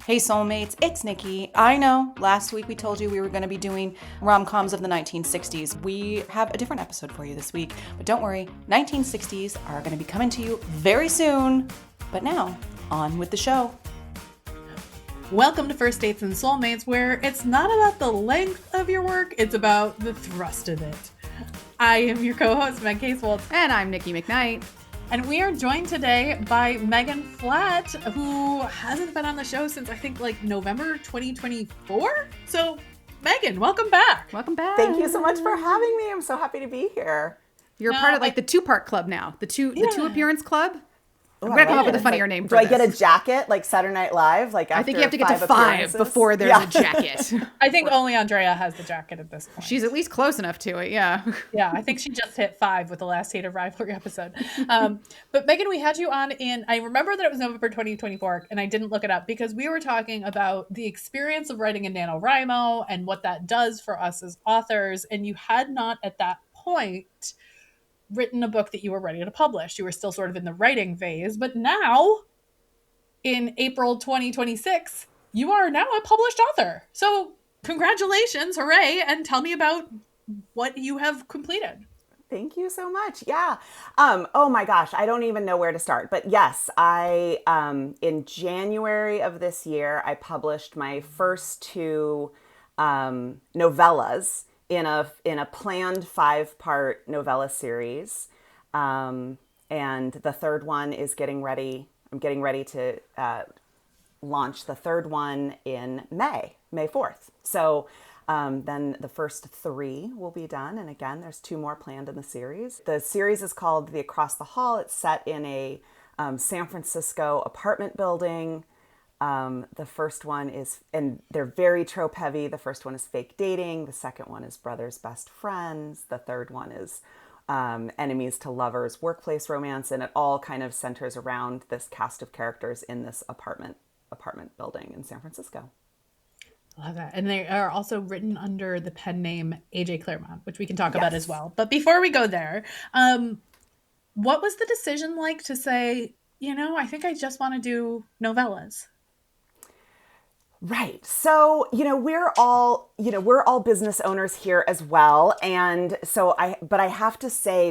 Hey soulmates, it's Nikki. I know last week we told you we were going to be doing rom-coms of the 1960s. We have a different episode for you this week, but don't worry, 1960s are going to be coming to you very soon. But now, on with the show. Welcome to First Dates and Soulmates, where it's not about the length of your work, it's about the thrust of it. I am your co-host, Meg Casewolf. And I'm Nikki McKnight. And we are joined today by Megan Flatt, who hasn't been on the show since I think like November 2024. So Megan, welcome back. Welcome back. Thank you so much for having me. I'm so happy to be here. You're part of like the two-part club now. The two appearance club. Ooh, I'm going to come up with a funnier name for this. this. Do I get a jacket like Saturday Night Live? Like after I think you have to get to 5 before there's a jacket. I think only Andrea has the jacket at this point. She's at least close enough to it, yeah. Yeah, I think she just hit 5 with the last Hate of Rivalry episode. But Megan, we had you on I remember that it was November 2024, and I didn't look it up because we were talking about the experience of writing a NaNoWriMo and what that does for us as authors, and you had not at that point written a book that you were ready to publish. You were still sort of in the writing phase, but now in April 2026, you are now a published author. So congratulations, hooray, and tell me about what you have completed. Thank you so much. Yeah. Oh my gosh, I don't even know where to start. But yes, I in January of this year, I published my first 2 novellas in a planned 5-part novella series. And the third one is getting ready. I'm getting ready to launch the third one in May 4th. So then the first 3 will be done. And again, there's 2 more planned in the series. The series is called The Across the Hall. It's set in a San Francisco apartment building. The first one is, and they're very trope heavy. The first one is fake dating. The second one is brothers, best friends. The third one is enemies to lovers, workplace romance. And it all kind of centers around this cast of characters in this apartment building in San Francisco. Love that. And they are also written under the pen name AJ Claremont, which we can talk about as well. But before we go there, what was the decision like to say, I think I just want to do novellas? Right. So, we're all business owners here as well. And so but I have to say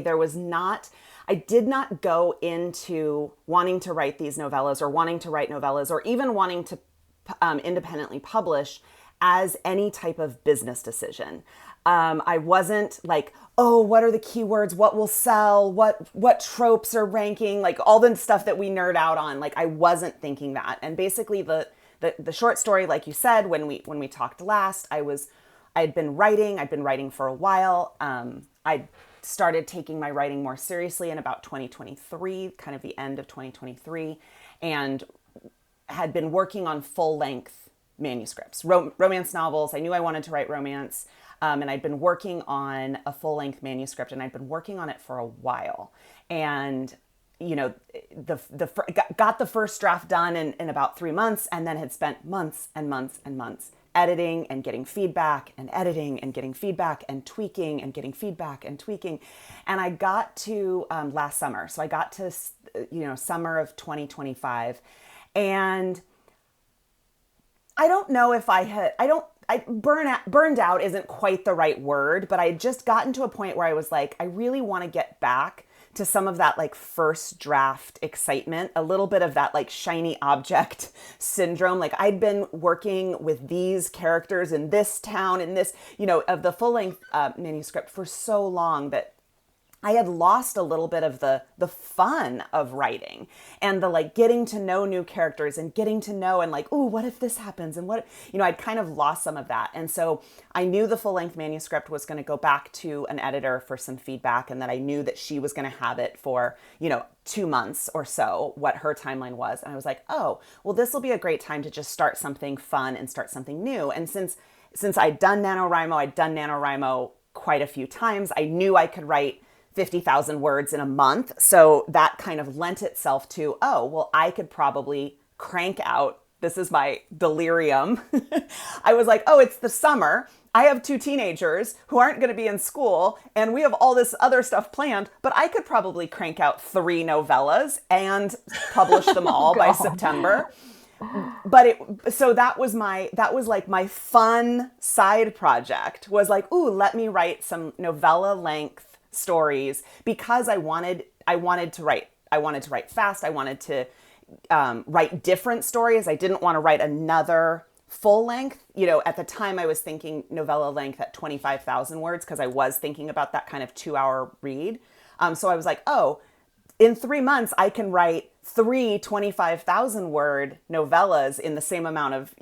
I did not go into wanting to write these novellas or wanting to write novellas or even wanting to independently publish as any type of business decision. I wasn't like, oh, what are the keywords? What will sell? What tropes are ranking? Like all the stuff that we nerd out on. Like I wasn't thinking that. And basically the short story, like you said, when we talked last, I'd been writing for a while. I started taking my writing more seriously in about 2023, kind of the end of 2023, and had been working on full-length manuscripts, romance novels. I knew I wanted to write romance, and I'd been working on a full-length manuscript, and I'd been working on it for a while. And got the first draft done in about 3 months, and then had spent months and months and months editing and getting feedback and editing and getting feedback and tweaking and getting feedback and tweaking. And I got to last summer. So I got to, summer of 2025. And I don't know if burned out isn't quite the right word, but I had just gotten to a point where I was like, I really want to get back to some of that like first draft excitement, a little bit of that like shiny object syndrome. Like I'd been working with these characters in this town, in this, of the full length manuscript for so long that I had lost a little bit of the fun of writing and the like getting to know new characters and getting to know and like, ooh, what if this happens? And what, I'd kind of lost some of that. And so I knew the full length manuscript was going to go back to an editor for some feedback, and that I knew that she was going to have it for, 2 months or so, what her timeline was. And I was like, oh, well, this will be a great time to just start something fun and start something new. And since I'd done NaNoWriMo quite a few times, I knew I could write 50,000 words in a month. So that kind of lent itself to, oh, well, I could probably crank out, this is my delirium. I was like, oh, it's the summer. I have 2 teenagers who aren't going to be in school, and we have all this other stuff planned, but I could probably crank out 3 novellas and publish them all by September. So that was like my fun side project, was like, ooh, let me write some novella length stories, because I wanted to write fast. I wanted to write different stories. I didn't want to write another full length. At the time I was thinking novella length at 25,000 words, because I was thinking about that kind of 2-hour read. So I was like, oh, in 3 months, I can write 3 25,000 word novellas in the same amount of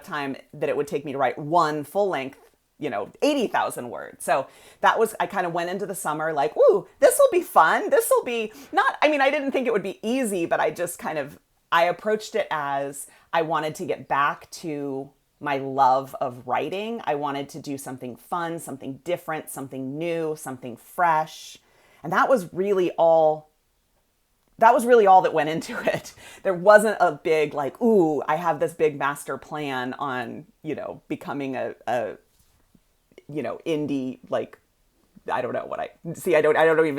time that it would take me to write one full length, 80,000 words. So I kind of went into the summer like, ooh, this will be fun. This will be I didn't think it would be easy, but I approached it as I wanted to get back to my love of writing. I wanted to do something fun, something different, something new, something fresh. And that was really all that went into it. There wasn't a big like, ooh, I have this big master plan on, becoming a indie, like, I don't know what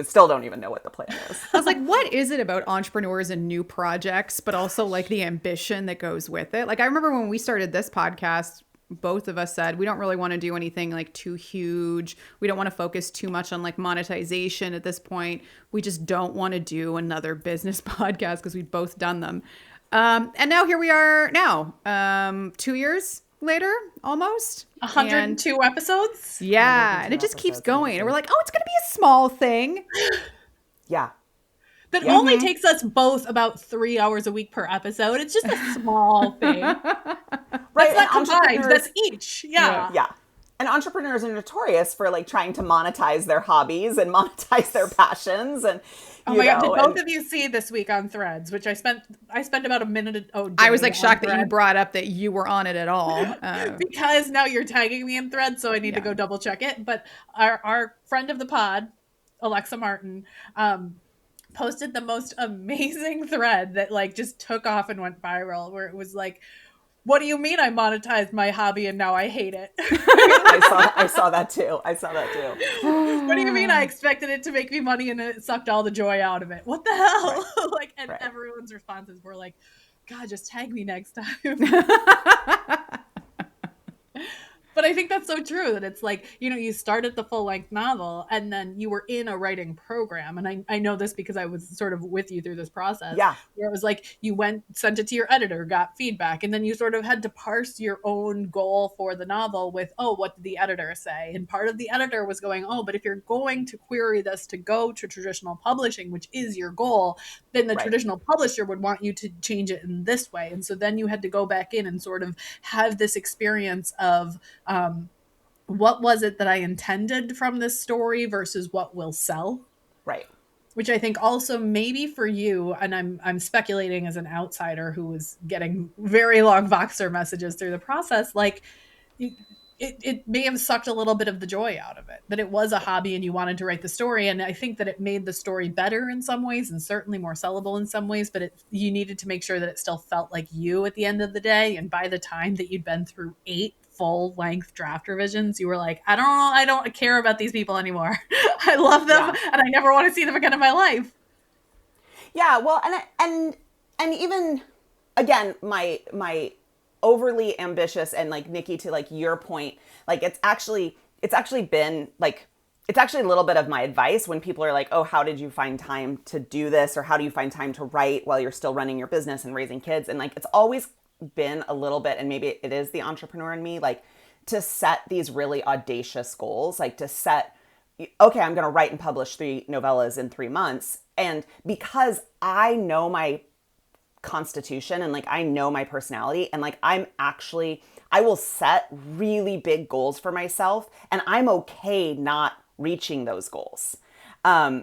still don't even know what the plan is. I was like, what is it about entrepreneurs and new projects, but also like the ambition that goes with it? Like, I remember when we started this podcast, both of us said we don't really want to do anything like too huge. We don't want to focus too much on like monetization at this point. We just don't want to do another business podcast, because we've both done them. And now here we are now, 2 years later, almost 102 episodes. Yeah. And it just keeps going. And we're like, oh, it's going to be a small thing. Yeah. That only takes us both about 3 hours a week per episode. It's just a small thing. Right. That's not combined. That's each. Yeah. Yeah. And entrepreneurs are notorious for like trying to monetize their hobbies and monetize their passions. And oh my God, did both of you see this week on Threads, which I spent about a minute. I was like shocked that you brought up that you were on it at all. Because now you're tagging me in Threads, so I need to go double check it. But our friend of the pod, Alexa Martin, posted the most amazing thread that like just took off and went viral, where it was like, what do you mean I monetized my hobby and now I hate it? I saw that too. What do you mean I expected it to make me money and it sucked all the joy out of it? What the hell? Right. Everyone's responses were like, God, just tag me next time. But I think that's so true, that it's like, you started the full-length novel and then you were in a writing program. And I know this because I was sort of with you through this process. Yeah. Where it was like, you sent it to your editor, got feedback, and then you sort of had to parse your own goal for the novel with, oh, what did the editor say? And part of the editor was going, oh, but if you're going to query this to go to traditional publishing, which is your goal, then the traditional publisher would want you to change it in this way. And so then you had to go back in and sort of have this experience of, what was it that I intended from this story versus what will sell? Right. Which I think also maybe for you, and I'm speculating as an outsider who was getting very long Voxer messages through the process, like it may have sucked a little bit of the joy out of it, that it was a hobby and you wanted to write the story. And I think that it made the story better in some ways and certainly more sellable in some ways, but you needed to make sure that it still felt like you at the end of the day. And by the time that you'd been through 8 full-length draft revisions, you were like, I don't care about these people anymore. I love them and I never want to see them again in my life. Yeah, well, and even again, my overly ambitious, and like Nikki, to like your point, like it's actually been like, it's actually a little bit of my advice when people are like, oh, how did you find time to do this? Or how do you find time to write while you're still running your business and raising kids? And like, it's always been a little bit, and maybe it is the entrepreneur in me, like to set these really audacious goals, like to set, okay, I'm going to write and publish 3 novellas in 3 months. And because I know my constitution and like I know my personality, and like I will set really big goals for myself, and I'm okay not reaching those goals.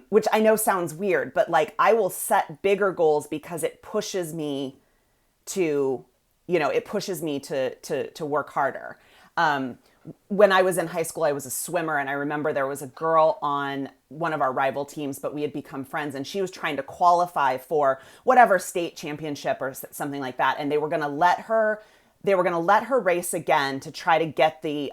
Which I know sounds weird, but like I will set bigger goals because it pushes me to work harder. When I was in high school, I was a swimmer, and I remember there was a girl on one of our rival teams, but we had become friends, and she was trying to qualify for whatever state championship or something like that. And they were going to let her race again to try to get the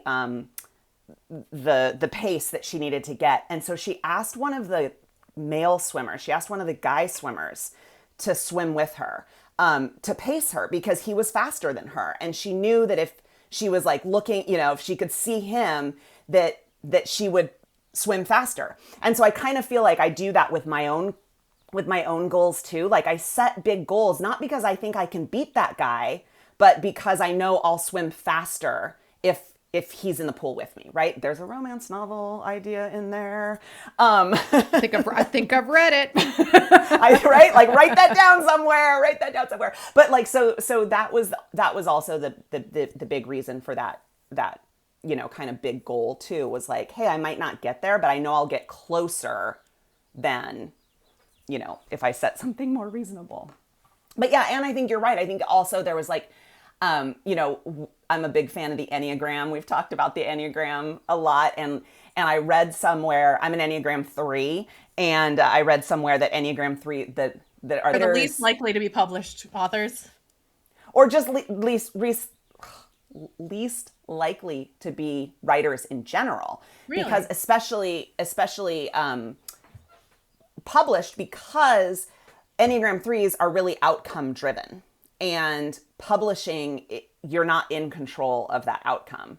pace that she needed to get. And so she asked one of the male swimmers, she asked one of the guy swimmers to swim with her. to pace her because he was faster than her. And she knew that if she was like looking, if she could see him, that she would swim faster. And so I kind of feel like I do that with my own goals too. Like I set big goals, not because I think I can beat that guy, but because I know I'll swim faster if he's in the pool with me, right? There's a romance novel idea in there. I think I've read it. Right? Like write that down somewhere. But like, so that was also the big reason for that, kind of big goal too, was like, hey, I might not get there, but I know I'll get closer than, if I set something more reasonable. But yeah, and I think you're right. I think also there was like, I'm a big fan of the Enneagram. We've talked about the Enneagram a lot. And I read somewhere, I'm an Enneagram 3, and I read somewhere that Enneagram 3, that are the least likely to be published authors. Or just least likely to be writers in general. Really? Because especially published, because Enneagram 3s are really outcome driven. And publishing, you're not in control of that outcome.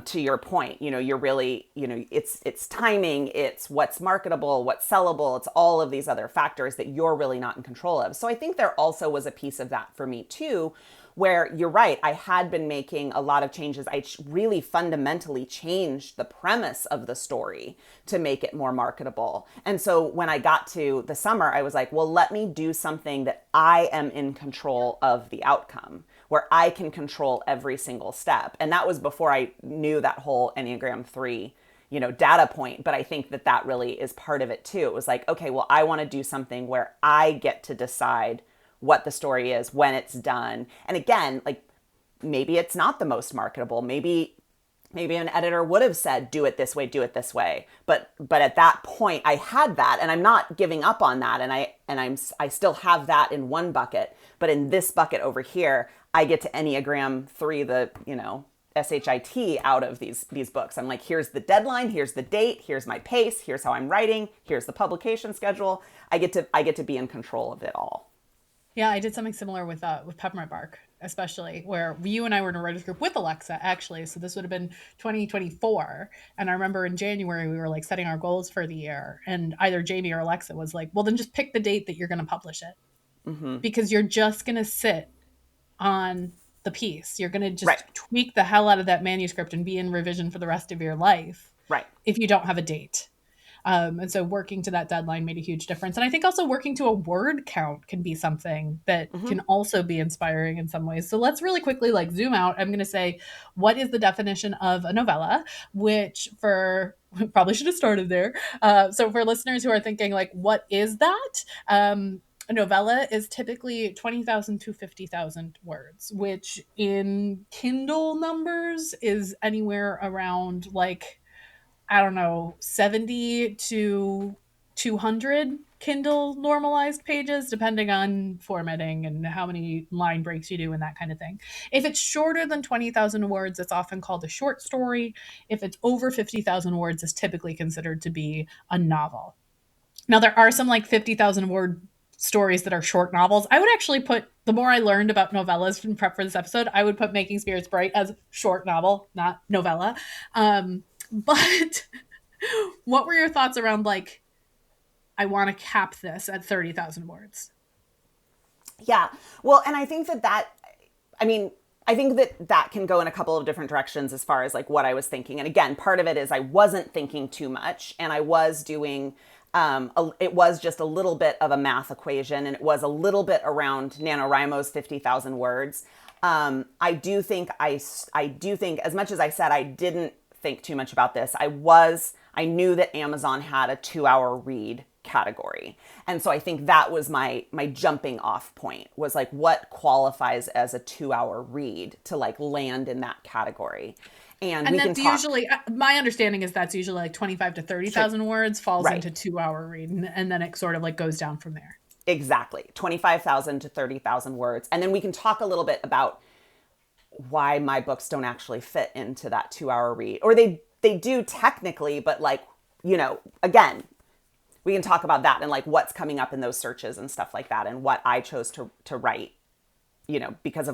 To your point, you're really, it's timing, it's what's marketable, what's sellable, it's all of these other factors that you're really not in control of. So I think there also was a piece of that for me too, where you're right, I had been making a lot of changes. I really fundamentally changed the premise of the story to make it more marketable. And so when I got to the summer, I was like, well, let me do something that I am in control of the outcome, where I can control every single step. And that was before I knew that whole Enneagram 3, data point. But I think that really is part of it too. It was like, okay, well, I want to do something where I get to decide what the story is when it's done. And again, like maybe it's not the most marketable. Maybe an editor would have said, do it this way. But at that point I had that, and I'm not giving up on that. And I still have that in one bucket, but in this bucket over here, I get to Enneagram 3, the, SHIT out of these books. I'm like, here's the deadline, here's the date, here's my pace, here's how I'm writing, here's the publication schedule. I get to be in control of it all. Yeah, I did something similar with Peppermint Bark, especially, where you and I were in a writers group with Alexa, actually. So this would have been 2024. And I remember in January, we were like setting our goals for the year. And either Jamie or Alexa was like, well, then just pick the date that you're going to publish it. Mm-hmm. Because you're just going to sit on the piece. You're going to just tweak the hell out of that manuscript and be in revision for the rest of your life. Right. If you don't have a date. And so working to that deadline made a huge difference. And I think also working to a word count can be something that can also be inspiring in some ways. So let's really quickly zoom out. I'm going to say, what is the definition of a novella? Which probably should have started there. So for listeners who are thinking what is that? A novella is typically 20,000 to 50,000 words, which in Kindle numbers is anywhere around 70 to 200 Kindle normalized pages, depending on formatting and how many line breaks you do and that kind of thing. If it's shorter than 20,000 words, it's often called a short story. If it's over 50,000 words, it's typically considered to be a novel. Now, there are some 50,000 word stories that are short novels. I would actually put, the more I learned about novellas in prep for this episode, I would put Making Spirits Bright as short novel, not novella. But what were your thoughts around I want to cap this at 30,000 words? Yeah. Well, and I think that can go in a couple of different directions as far as what I was thinking. And again, part of it is I wasn't thinking too much, and I was doing, it was just a little bit of a math equation, and it was a little bit around NaNoWriMo's 50,000 words. I do think as much as I said, I didn't think too much about this. I knew that Amazon had a 2-hour read category. And so I think that was my jumping off point, was what qualifies as a 2-hour read to land in that category. And we that's usually, my understanding is that's usually 25 to 30,000 words falls into 2-hour read. And then it sort of goes down from there. Exactly. 25,000 to 30,000 words. And then we can talk a little bit about why my books don't actually fit into that 2-hour read, or they do technically, but again, we can talk about that and what's coming up in those searches and stuff like that, and what I chose to write because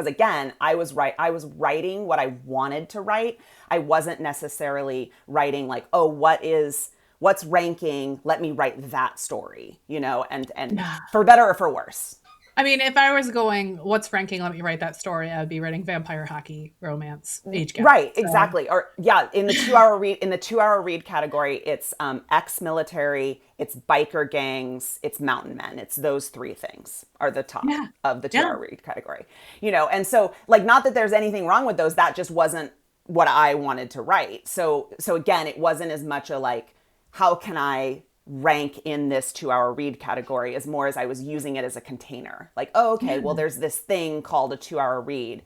again, I was writing what I wanted to write. I wasn't necessarily writing like, oh, what's ranking? Let me write that story, and for better or for worse. I mean, if I was going, what's ranking? Let me write that story. I would be writing vampire hockey romance age gap. Right, so. Exactly. Or in the 2-hour read category, it's ex-military, it's biker gangs, it's mountain men. It's those three things are the top of the 2-hour read category. And so like, not that there's anything wrong with those, that just wasn't what I wanted to write. So again, it wasn't as much a like, how can I rank in this 2-hour read category, as more as I was using it as a container. Like, oh, okay, well, there's this thing called a 2-hour read.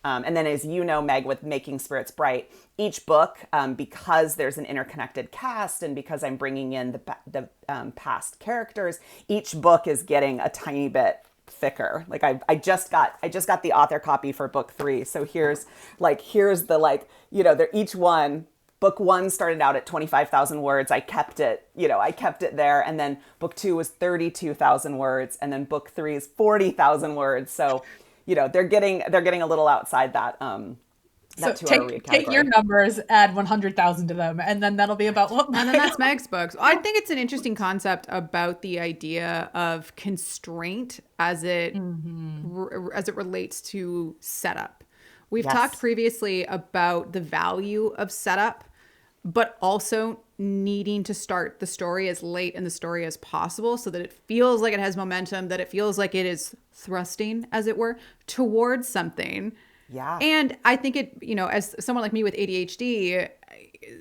And then as you know, Meg, with Making Spirits Bright, each book, because there's an interconnected cast and because I'm bringing in the past characters, each book is getting a tiny bit thicker. Like I just got the author copy for book 3. So here's the like, they're each one. Book 1 started out at 25,000 words. I kept it there. And then book 2 was 32,000 words. And then book 3 is 40,000 words. So, they're getting a little outside that 2-hour read category. Take your numbers, add 100,000 to them, and then that'll be about what. And then that's Meg's books. I think it's an interesting concept about the idea of constraint as it relates to setup. We've talked previously about the value of setup, but also needing to start the story as late in the story as possible so that it feels like it has momentum, that it feels like it is thrusting, as it were, towards something. Yeah. And I think it, as someone like me with ADHD,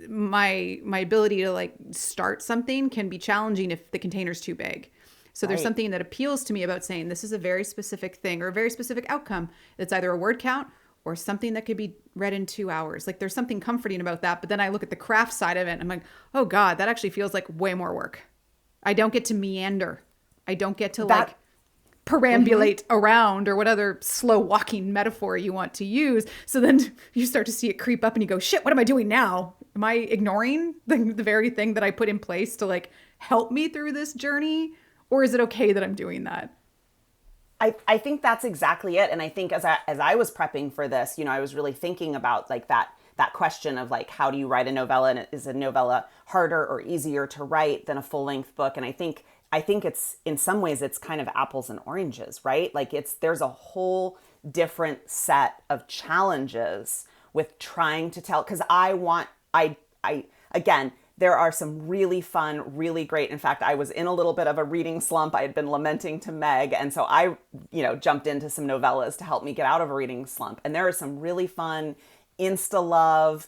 my ability to like start something can be challenging if the container's too big. So there's something that appeals to me about saying this is a very specific thing or a very specific outcome. It's either a word count or something that could be read in 2 hours. Like there's something comforting about that. But then I look at the craft side of it and I'm like, oh God, that actually feels like way more work. I don't get to meander. I don't get to like perambulate around, or what other slow walking metaphor you want to use. So then you start to see it creep up and you go, shit, what am I doing now? Am I ignoring the very thing that I put in place to like help me through this journey? Or is it okay that I'm doing that? I think that's exactly it. And I think as I was prepping for this, I was really thinking about like that question of like, how do you write a novella? And is a novella harder or easier to write than a full length book? And I think it's, in some ways, it's kind of apples and oranges, right? Like there's a whole different set of challenges with trying to tell, because again, there are some really fun, really great. In fact, I was in a little bit of a reading slump. I had been lamenting to Meg. And so I, jumped into some novellas to help me get out of a reading slump. And there are some really fun insta love,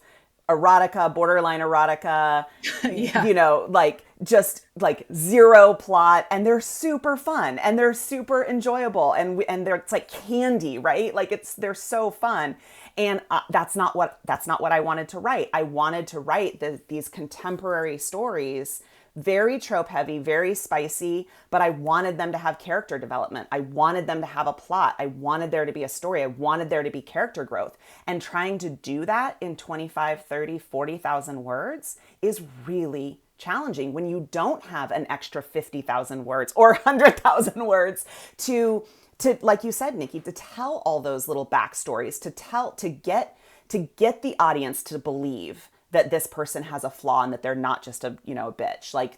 erotica, borderline erotica, like just like zero plot. And they're super fun and they're super enjoyable. And it's like candy, right? Like they're so fun. And that's not what I wanted to write. I wanted to write these contemporary stories, very trope heavy, very spicy, but I wanted them to have character development. I wanted them to have a plot. I wanted there to be a story. I wanted there to be character growth. And trying to do that in 25, 30, 40,000 words is really challenging when you don't have an extra 50,000 words or 100,000 words to, like you said, Nikki, to tell all those little backstories, to get the audience to believe that this person has a flaw and that they're not just a bitch. Like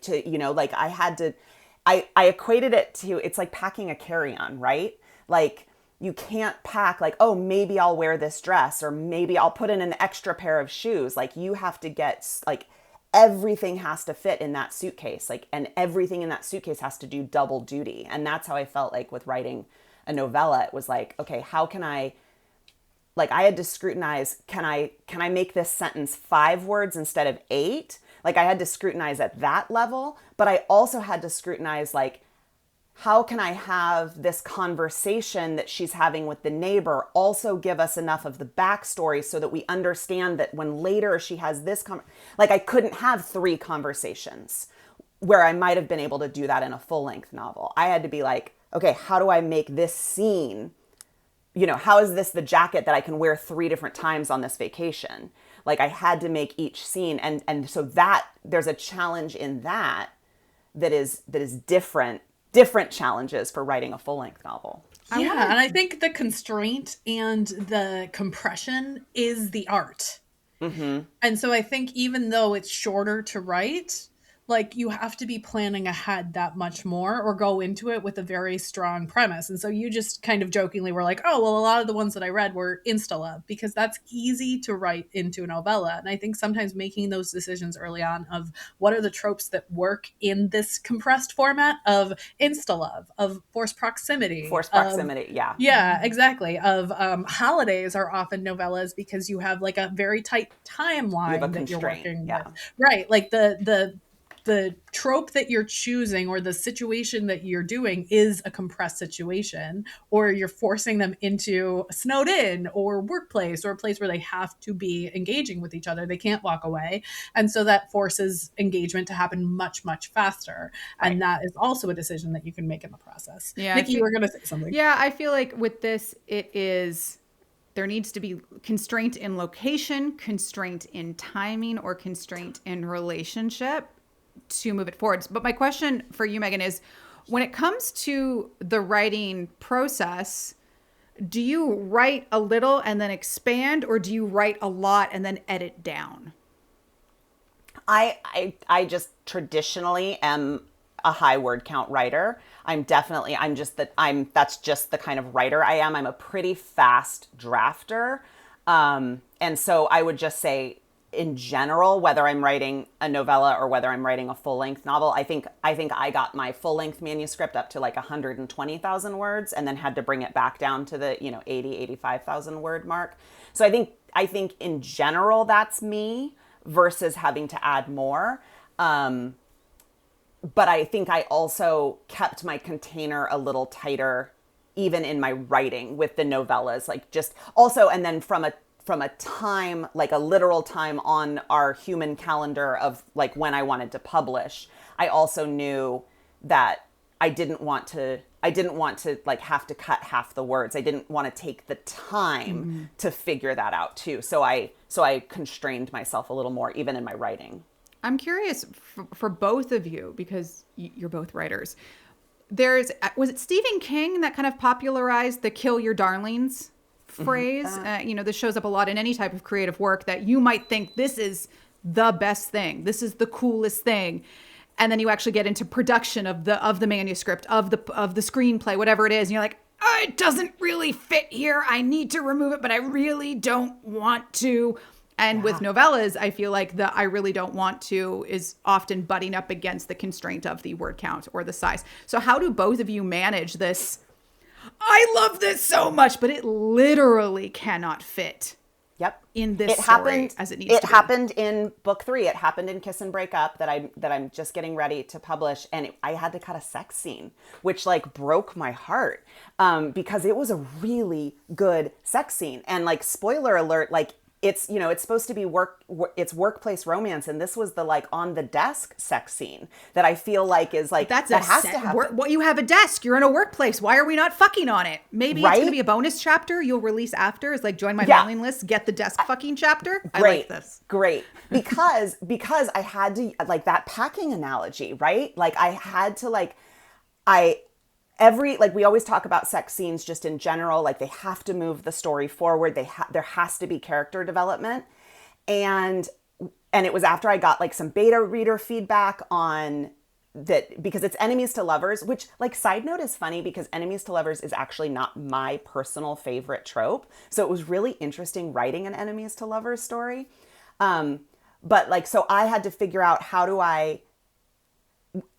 I equated it to, it's like packing a carry-on, right? Like you can't pack like, oh, maybe I'll wear this dress or maybe I'll put in an extra pair of shoes. Like you have to get like, everything has to fit in that suitcase. Like, and everything in that suitcase has to do double duty. And that's how I felt like with writing a novella. It was like, okay, how can I had to scrutinize, can I make this sentence 5 words instead of 8? Like I had to scrutinize at that level, but I also had to scrutinize like, how can I have this conversation that she's having with the neighbor also give us enough of the backstory so that we understand that when later she has this, like I couldn't have 3 conversations where I might have been able to do that in a full length novel. I had to be like, okay, how do I make this scene? How is this the jacket that I can wear 3 different times on this vacation? Like I had to make each scene. And so that there's a challenge in that is different challenges for writing a full length novel. Yeah, and I think the constraint and the compression is the art. And so I think even though it's shorter to write, like you have to be planning ahead that much more or go into it with a very strong premise. And so you just kind of jokingly were like, oh, well, a lot of the ones that I read were insta-love because that's easy to write into a novella. And I think sometimes making those decisions early on of what are the tropes that work in this compressed format of insta-love, of forced proximity. Yeah. Yeah, exactly. Of holidays are often novellas because you have like a very tight timeline that you're working with. Right. Like the trope that you're choosing or the situation that you're doing is a compressed situation, or you're forcing them into a snowed in or workplace or a place where they have to be engaging with each other. They can't walk away. And so that forces engagement to happen much, much faster. And that is also a decision that you can make in the process. Yeah, Nikki, you were going to say something. Yeah, I feel like with this, there needs to be constraint in location, constraint in timing, or constraint in relationship to move it forward. But my question for you, Megan, is when it comes to the writing process, do you write a little and then expand, or do you write a lot and then edit down? I just traditionally am a high word count writer. That's just the kind of writer I am. I'm a pretty fast drafter. And so I would just say, in general, whether I'm writing a novella or whether I'm writing a full-length novel, I think I got my full-length manuscript up to like 120,000 words and then had to bring it back down to the 85,000 word mark. So I think in general that's me versus having to add more. But I think I also kept my container a little tighter even in my writing with the novellas, like just also, and then from a time, like a literal time on our human calendar of like when I wanted to publish, I also knew that I didn't want to like have to cut half the words. I didn't want to take the time to figure that out too. So I constrained myself a little more even in my writing. I'm curious for both of you, because you're both writers. Was it Stephen King that kind of popularized the kill your darlings phrase? This shows up a lot in any type of creative work that you might think this is the best thing. This is the coolest thing. And then you actually get into production of the manuscript, of the screenplay, whatever it is. And you're like, oh, it doesn't really fit here. I need to remove it, but I really don't want to. And with novellas, I feel like the I really don't want to is often butting up against the constraint of the word count or the size. So how do both of you manage this? I love this so much, but it literally cannot fit. Yep. In this story as it needs to be. It happened in book 3. It happened in Kiss and Break Up that I'm just getting ready to publish, and I had to cut a sex scene, which like broke my heart because it was a really good sex scene. And like spoiler alert, like it's supposed to be it's workplace romance, and this was the like on the desk sex scene that I feel like is like that has to happen. You have a desk, you're in a workplace. Why are we not fucking on it? Maybe it's gonna be a bonus chapter you'll release after. Is like join my mailing list, get the desk fucking chapter. I like this. Great, because I had to like that packing analogy, right? Like I had to like we always talk about sex scenes just in general, like they have to move the story forward. There has to be character development. And it was after I got like some beta reader feedback on that, because it's enemies to lovers, which like side note is funny because enemies to lovers is actually not my personal favorite trope. So it was really interesting writing an enemies to lovers story. But like, so I had to figure out I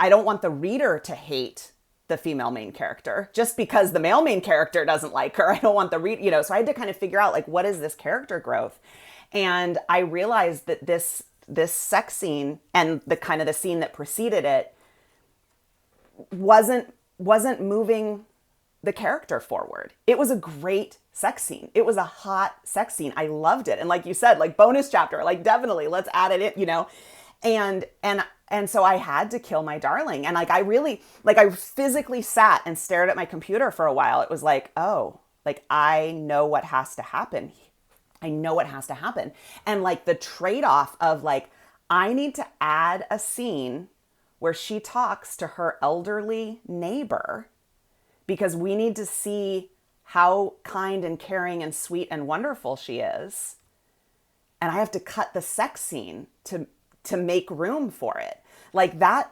don't want the reader to hate the female main character just because the male main character doesn't like her. I don't want the so I had to kind of figure out like, what is this character growth? And I realized that this sex scene and the kind of the scene that preceded it wasn't moving the character forward. It was a great sex scene. It was a hot sex scene. I loved it. And like you said, like bonus chapter, like definitely let's add it in, and so I had to kill my darling. And like, I physically sat and stared at my computer for a while. It was like, oh, like I know what has to happen. And like the trade-off of like, I need to add a scene where she talks to her elderly neighbor because we need to see how kind and caring and sweet and wonderful she is. And I have to cut the sex scene to make room for it. Like that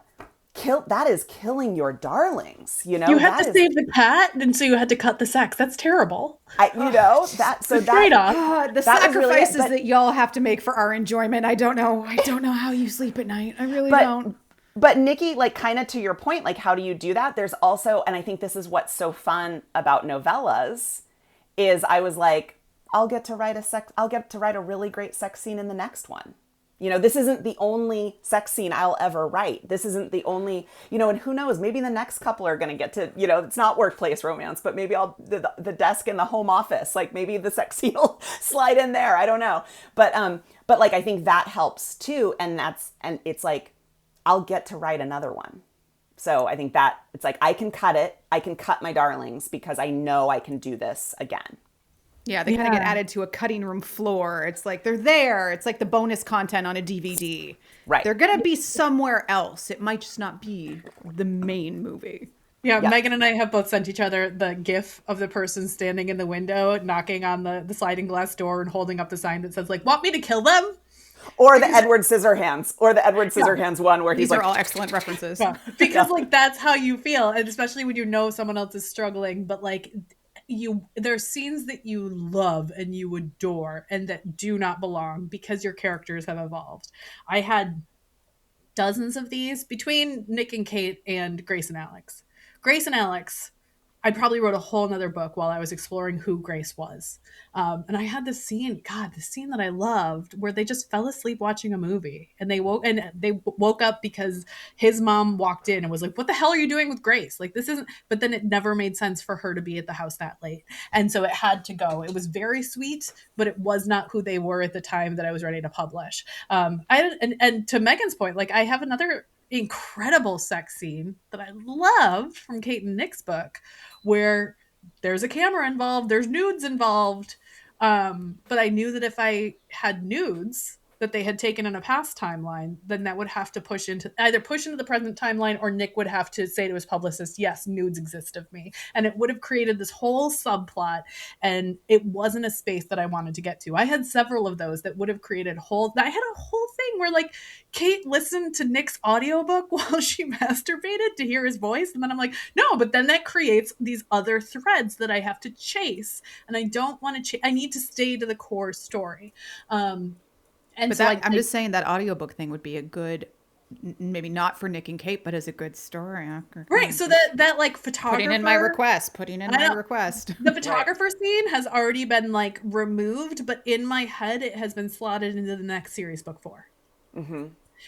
is killing your darlings, you know? You had to save the cat, and so you had to cut the sex. That's terrible. The that sacrifices really that y'all have to make for our enjoyment. I don't know how you sleep at night. I really don't. But Nikki, like kind of to your point, like how do you do that? There's also, and I think this is what's so fun about novellas, is I was like, I'll get to write a really great sex scene in the next one. You know, this isn't the only sex scene I'll ever write. This isn't the only, you know, and who knows, maybe the next couple are going to get to, you know, it's not workplace romance, but maybe the desk in the home office, like maybe the sex scene will slide in there. I don't know. But like, I think that helps too. And it's like, I'll get to write another one. So I think that it's like, I can cut my darlings because I know I can do this again. Yeah, they kind of get added to a cutting room floor. It's like they're there. It's like the bonus content on a DVD. Right. They're going to be somewhere else. It might just not be the main movie. Yeah, Megan and I have both sent each other the GIF of the person standing in the window, knocking on the sliding glass door and holding up the sign that says, like, want me to kill them? Or the Edward Scissorhands, one where he's These are all excellent references. Yeah, because like that's how you feel, and especially when you know someone else is struggling, but like there's scenes that you love and you adore and that do not belong because your characters have evolved. I had dozens of these between Nick and Kate and Grace and Alex. Grace and Alex, I probably wrote a whole nother book while I was exploring who Grace was. And I had this scene that I loved where they just fell asleep watching a movie, and they woke up because his mom walked in and was like, what the hell are you doing with Grace? Like, this isn't, but then it never made sense for her to be at the house that late. And so it had to go. It was very sweet, but it was not who they were at the time that I was ready to publish. And to Megan's point, like I have another incredible sex scene that I loved from Kate and Nick's book where there's a camera involved, there's nudes involved. But I knew that if I had nudes that they had taken in a past timeline, then that would have to push into the present timeline, or Nick would have to say to his publicist, yes, nudes exist of me. And it would have created this whole subplot, and it wasn't a space that I wanted to get to. I had several of those that would have created I had a whole thing where like Kate listened to Nick's audiobook while she masturbated to hear his voice. And then I'm like, no, but then that creates these other threads that I have to chase. And I don't want to I need to stay to the core story. And but so I'm just saying that audiobook thing would be a good, maybe not for Nick and Kate, but as a good story. Right. So that like photographer. Putting in my request. The photographer scene has already been like removed, but in my head, it has been slotted into the next series, book 4. Mm-hmm.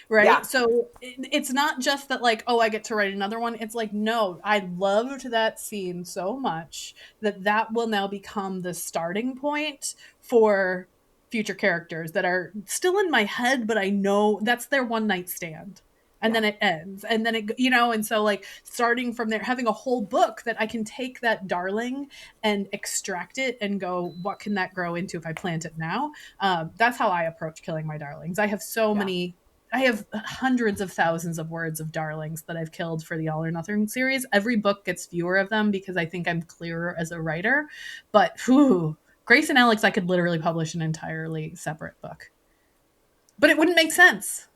Right. Yeah. So it's not just that like, oh, I get to write another one. It's like, no, I loved that scene so much that will now become the starting point for future characters that are still in my head, but I know that's their one night stand. And then it ends. And then it, you know, and so like starting from there, having a whole book that I can take that darling and extract it and go, what can that grow into if I plant it now? That's how I approach killing my darlings. I have I have hundreds of thousands of words of darlings that I've killed for the All or Nothing series. Every book gets fewer of them because I think I'm clearer as a writer, but Grace and Alex, I could literally publish an entirely separate book, but it wouldn't make sense.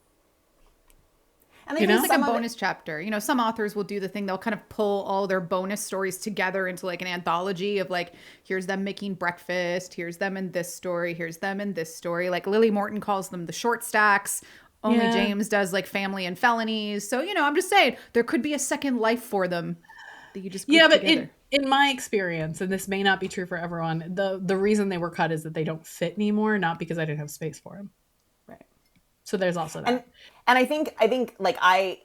And I think it's like a bonus chapter. You know, some authors will do the thing. They'll kind of pull all their bonus stories together into like an anthology of like, here's them making breakfast. Here's them in this story. Here's them in this story. Like Lily Morton calls them the short stacks. Only James does like family and felonies. So, you know, I'm just saying there could be a second life for them that you just group together. In my experience, and this may not be true for everyone, the reason they were cut is that they don't fit anymore, not because I didn't have space for them. Right. So there's also that. And I think like I've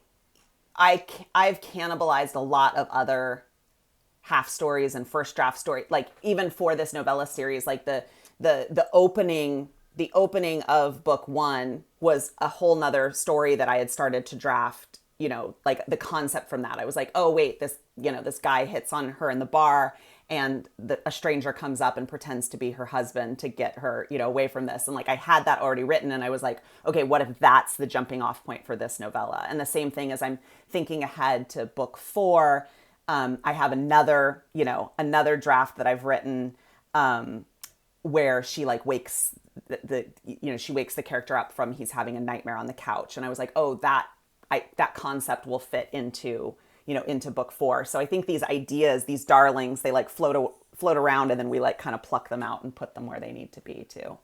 cannibalized a lot of other half stories and first draft story, like even for this novella series, like the opening of book 1 was a whole nother story that I had started to draft. You know, like the concept from that, I was like, oh wait, this guy hits on her in the bar, and a stranger comes up and pretends to be her husband to get her, you know, away from this. And like I had that already written, and I was like, okay, what if that's the jumping off point for this novella? And the same thing as I'm thinking ahead to book 4, I have another draft that I've written where she like wakes she wakes the character up from he's having a nightmare on the couch. And I was like, oh, that concept will fit into book 4. So I think these ideas, these darlings, they like float around, and then we like kind of pluck them out and put them where they need to be too.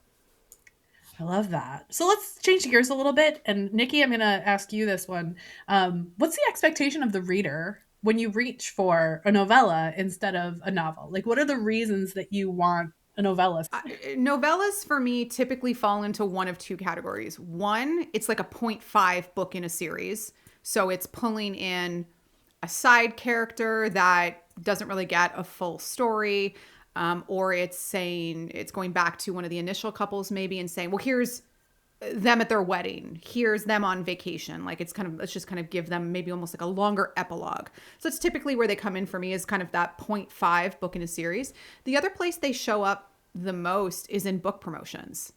I love that. So let's change gears a little bit. And Nikki, I'm going to ask you this one. What's the expectation of the reader when you reach for a novella instead of a novel? Like, what are the reasons that you want a novella? Novellas for me typically fall into one of two categories. One, it's like a 0.5 book in a series. So it's pulling in a side character that doesn't really get a full story. Or it's saying, it's going back to one of the initial couples maybe and saying, well, here's them at their wedding. Here's them on vacation. Like let's just kind of give them maybe almost like a longer epilogue. So it's typically where they come in for me, is kind of that 0.5 book in a series. The other place they show up the most is in book promotions.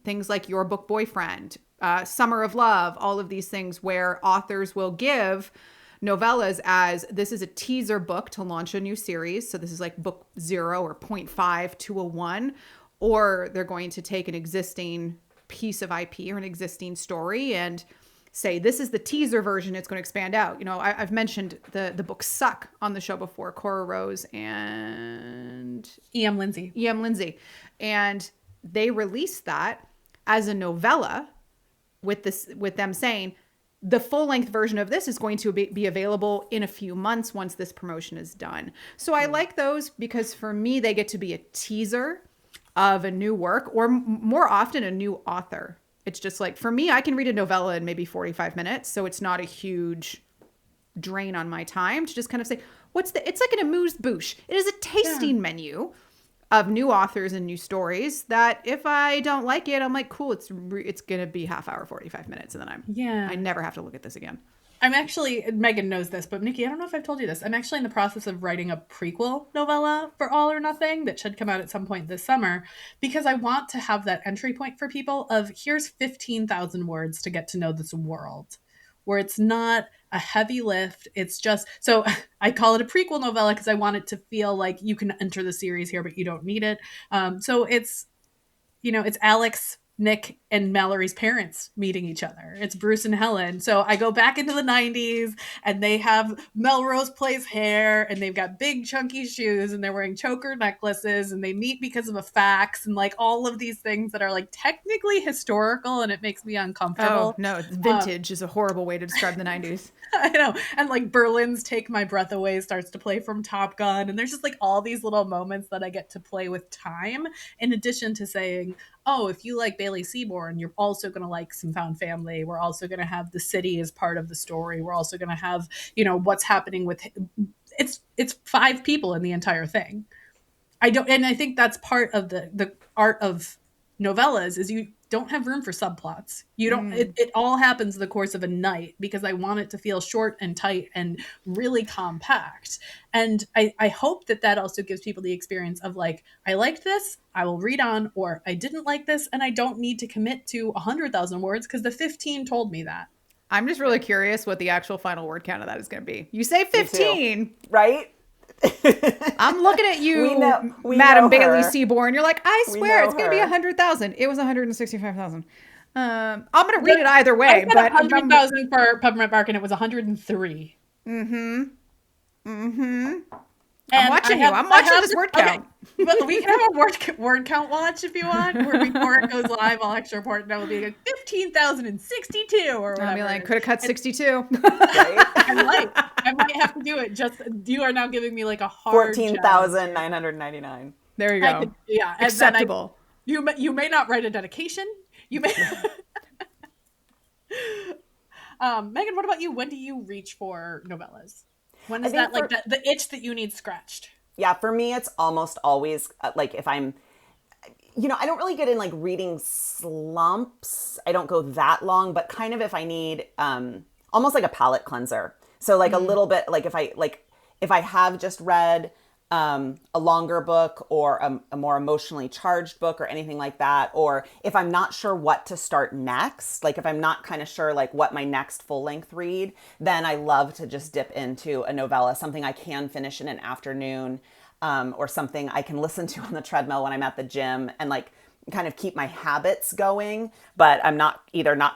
Things like Your Book Boyfriend, Summer of Love, all of these things where authors will give novellas as this is a teaser book to launch a new series. So this is like book 0 or 0.5 to a 1, or they're going to take an existing piece of IP or an existing story and say, this is the teaser version. It's going to expand out. I've mentioned the book Suck on the show before, Cora Rose and E.M. Lindsay. And they released that as a novella with them saying, the full-length version of this is going to be available in a few months once this promotion is done. So I like those because for me, they get to be a teaser of a new work, or more often a new author. It's just like, for me, I can read a novella in maybe 45 minutes. So it's not a huge drain on my time to just kind of say, it's like an amuse-bouche. It is a tasting menu of new authors and new stories that if I don't like it, I'm like, cool, it's going to be half hour, 45 minutes. And then I never have to look at this again. I'm actually, Megan knows this, but Nikki, I don't know if I've told you this. I'm actually in the process of writing a prequel novella for All or Nothing that should come out at some point this summer, because I want to have that entry point for people of here's 15,000 words to get to know this world, where it's not a heavy lift. It's just, so I call it a prequel novella because I want it to feel like you can enter the series here, but you don't need it. So it's Alex, Nick, and Mallory's parents meeting each other. It's Bruce and Helen. So I go back into the 90s and they have Melrose Place hair and they've got big chunky shoes and they're wearing choker necklaces and they meet because of a fax and like all of these things that are like technically historical, and it makes me uncomfortable. Oh, no, vintage is a horrible way to describe the 90s. I know. And like Berlin's Take My Breath Away starts to play from Top Gun. And there's just like all these little moments that I get to play with time, in addition to saying, oh, if you like Bailey Seaborn, you're also going to like Some Found Family. We're also going to have the city as part of the story. We're also going to have, what's happening with it's 5 people in the entire thing. And I think that's part of the art of novellas is you don't have room for subplots. You don't, it all happens in the course of a night because I want it to feel short and tight and really compact. And I hope that also gives people the experience of like, I liked this, I will read on, or I didn't like this and I don't need to commit to 100,000 words because the 15 told me that. I'm just really curious what the actual final word count of that is going to be. You say 15, right? I'm looking at you, Madam Bailey Seaborn. You're like, I swear it's going to be 100,000. It was 165,000. I'm going to read it either way. But 100,000 for Peppermint Bark, and it was 103. I'm watching you. I'm watching this word count. Okay. But we can have a word count watch if you want, where before it goes live, I'll actually report and it will be like 15,062 or whatever. I'll be like, could have cut 62. I might have to do it. Just you are now giving me like a hard 14,999. There you go. Yeah, acceptable. You may not write a dedication. You may. Megan, what about you? When do you reach for novellas? When is that like the itch that you need scratched? Yeah, for me, it's almost always like if I'm, I don't really get in like reading slumps. I don't go that long, but kind of if I need almost like a palate cleanser. So like a little bit, like if I have just read a longer book or a more emotionally charged book or anything like that, or if I'm not sure what to start next, like if I'm not kind of sure like what my next full length read, then I love to just dip into a novella, something I can finish in an afternoon, or something I can listen to on the treadmill when I'm at the gym and like kind of keep my habits going, but I'm not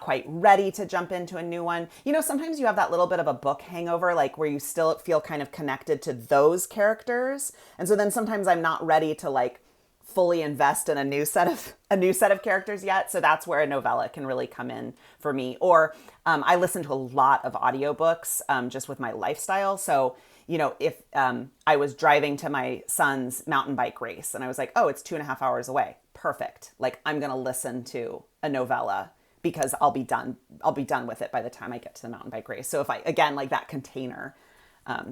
quite ready to jump into a new one. You know, sometimes you have that little bit of a book hangover, like where you still feel kind of connected to those characters. And so then sometimes I'm not ready to like fully invest in a new set of characters yet. So that's where a novella can really come in for me. Or I listen to a lot of audiobooks just with my lifestyle. So you know, if I was driving to my son's mountain bike race and I was like, oh, it's 2.5 hours away. Perfect. Like I'm going to listen to a novella because I'll be done with it by the time I get to the mountain bike race. So if I, again, like that container,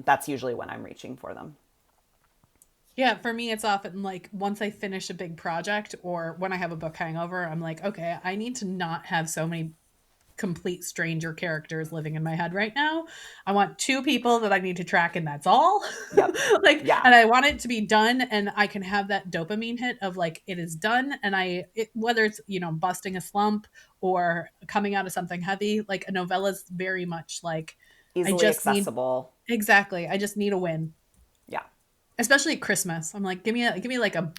that's usually when I'm reaching for them. Yeah, for me, it's often like once I finish a big project or when I have a book hangover, I'm like, okay, I need to not have so many complete stranger characters living in my head right now. I want 2 people that I need to track and that's all. Yep. Like, Yeah. and I want it to be done and I can have that dopamine hit of like, it is done. And whether it's, you know, busting a slump or coming out of something heavy, like a novella is very much like, Easily accessible. Exactly. I just need a win. Yeah. Especially at Christmas. I'm like, give me like a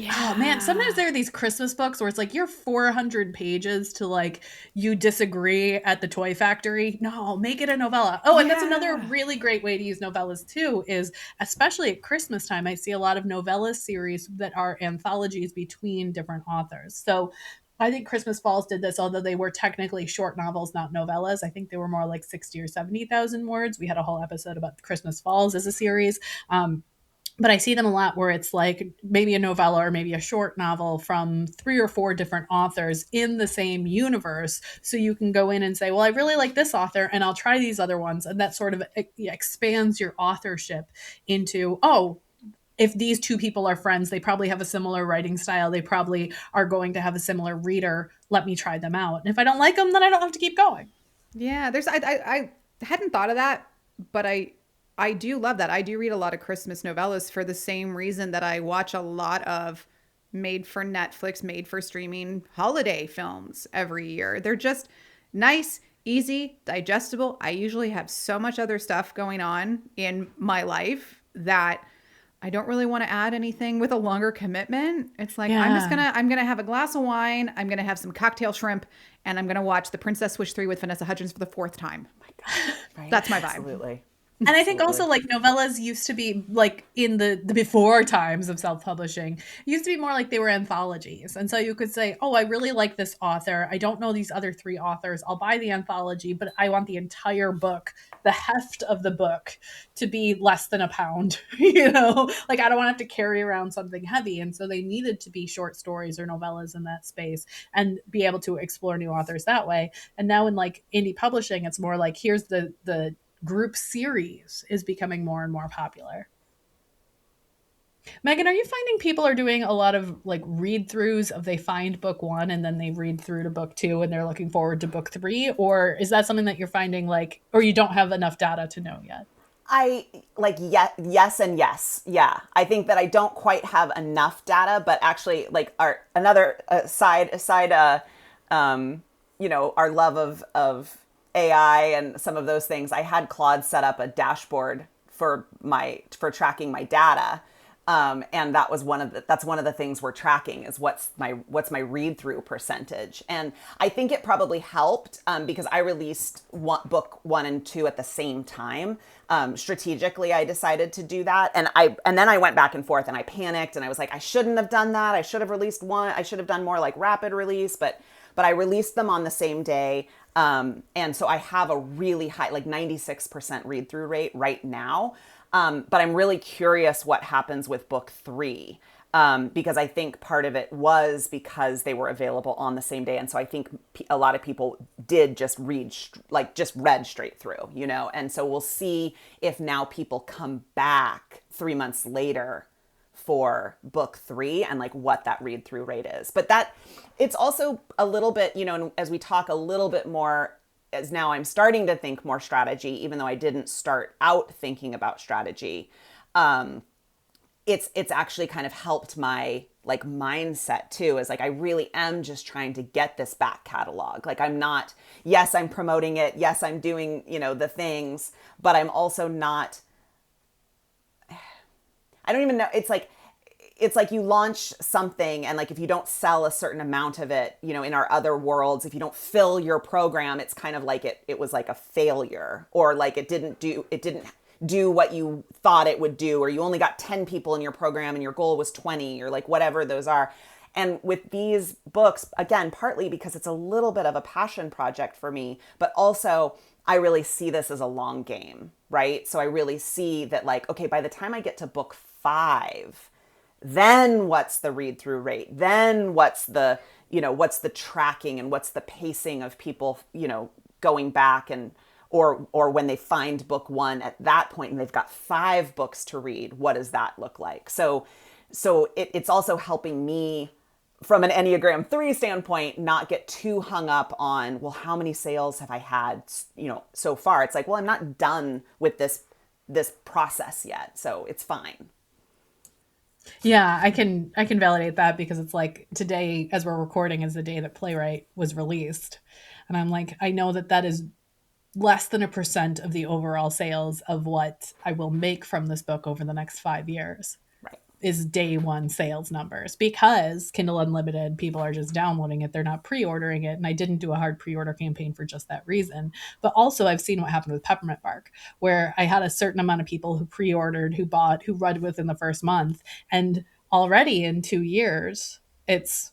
Oh man, sometimes there are these Christmas books where it's like you're 400 pages to like you disagree at the toy factory. No, make it a novella. Oh, and that's another really great way to use novellas too, is especially at Christmas time, I see a lot of novella series that are anthologies between different authors. So I think Christmas Falls did this, although they were technically short novels, not novellas. I think they were more like 60 or 70,000 words. We had a whole episode about Christmas Falls as a series. But I see them a lot where it's like maybe a novella or maybe a short novel from 3 or 4 different authors in the same universe. So you can go in and say, well, I really like this author and I'll try these other ones. And that sort of expands your authorship into, oh, if these 2 people are friends, they probably have a similar writing style. They probably are going to have a similar reader. Let me try them out. And if I don't like them, then I don't have to keep going. Yeah, I hadn't thought of that, but I do love that. I do read a lot of Christmas novellas for the same reason that I watch a lot of made for Netflix, made for streaming holiday films every year. They're just nice, easy, digestible. I usually have so much other stuff going on in my life that I don't really want to add anything with a longer commitment. It's like, I'm going to have a glass of wine. I'm going to have some cocktail shrimp and I'm going to watch The Princess Switch 3 with Vanessa Hudgens for the 4th time. Oh my God. Right? That's my vibe. Absolutely. And I think also like novellas used to be like in the before times of self-publishing, used to be more like they were anthologies. And so you could say, oh, I really like this author. I don't know these other 3 authors. I'll buy the anthology, but I want the entire book, the heft of the book to be less than £1, you know, like I don't want to have to carry around something heavy. And so they needed to be short stories or novellas in that space and be able to explore new authors that way. And now in like indie publishing, it's more like, here's the group series is becoming more and more popular. Megan, are you finding people are doing a lot of like read throughs of they find book 1 and then they read through to book 2 and they're looking forward to book 3? Or is that something that you're finding like, or you don't have enough data to know yet? I like yes and yes. Yeah. I think that I don't quite have enough data, but actually like another side, you know, our love of AI and some of those things. I had Claude set up a dashboard for tracking my data. And that's one of the things we're tracking is what's my read through percentage. And I think it probably helped, because I released book 1 and 2 at the same time. Strategically, I decided to do that. And then I went back and forth and I panicked and I was like, I shouldn't have done that. I should have released 1. I should have done more like rapid release, but I released them on the same day. And so I have a really high, like 96% read through rate right now. But I'm really curious what happens with book 3. Because I think part of it was because they were available on the same day. And so I think a lot of people did just read straight through, you know? And so we'll see if now people come back 3 months later for book 3 and like what that read through rate is. But it's also a little bit, you know, as we talk a little bit more, as now I'm starting to think more strategy, even though I didn't start out thinking about strategy. it's actually kind of helped my like mindset too, is like I really am just trying to get this back catalog. Like I'm not, yes, I'm promoting it, yes, I'm doing, you know, the things, but I'm also not, I don't even know, it's like you launch something and like if you don't sell a certain amount of it, you know, in our other worlds, if you don't fill your program, it's kind of like it was like a failure, or like it didn't do what you thought it would do, or you only got 10 people in your program and your goal was 20, or like whatever those are. And with these books, again, partly because it's a little bit of a passion project for me, but also I really see this as a long game, right? So I really see that like, okay, by the time I get to book 5, then what's the read through rate? Then what's the, you know, what's the tracking and what's the pacing of people, you know, going back and, or when they find book 1 at that point and they've got 5 books to read, what does that look like? So it's also helping me from an Enneagram 3 standpoint, not get too hung up on, well, how many sales have I had, you know, so far? It's like, well, I'm not done with this process yet, so it's fine. Yeah, I can validate that, because it's like today, as we're recording, is the day that Playwright was released. And I'm like, I know that is less than 1% of the overall sales of what I will make from this book over the next 5 years. Right. Is day 1 sales numbers, because Kindle Unlimited, people are just downloading it. They're not pre-ordering it. And I didn't do a hard pre-order campaign for just that reason. But also I've seen what happened with Peppermint Bark, where I had a certain amount of people who pre-ordered, who bought, who read within the first month. And already in 2 years, it's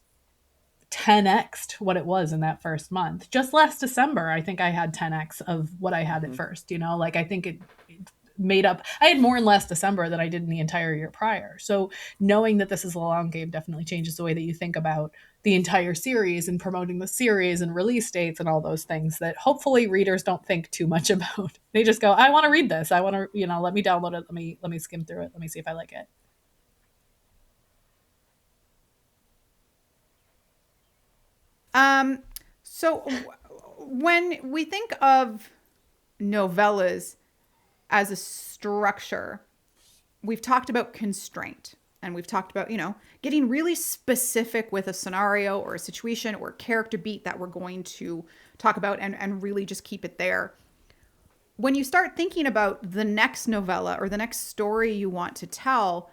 10x what it was in that first month. Just last December, I think I had 10x of what I had at first, you know, like I think it made up. I had more in last December than I did in the entire year prior. So knowing that this is a long game definitely changes the way that you think about the entire series and promoting the series and release dates and all those things that hopefully readers don't think too much about. They just go, I want to read this. I want to, you know, let me download it. Let me skim through it. Let me see if I like it. So when we think of novellas as a structure, we've talked about constraint, and we've talked about, you know, getting really specific with a scenario or a situation or a character beat that we're going to talk about, and really just keep it there. When you start thinking about the next novella or the next story you want to tell,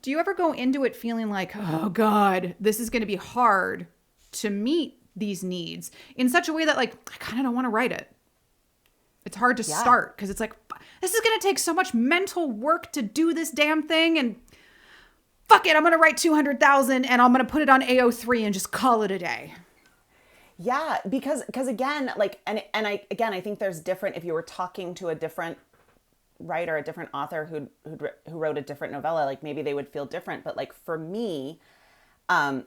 do you ever go into it feeling like, oh God, this is going to be hard to meet these needs in such a way that like, I kind of don't want to write it. It's hard to start because it's like, this is going to take so much mental work to do this damn thing. And fuck it, I'm going to write 200,000 and I'm going to put it on AO3 and just call it a day. Yeah, because again, like, and I think there's different, if you were talking to a different writer, a different author who wrote a different novella, like maybe they would feel different. But like for me, I'm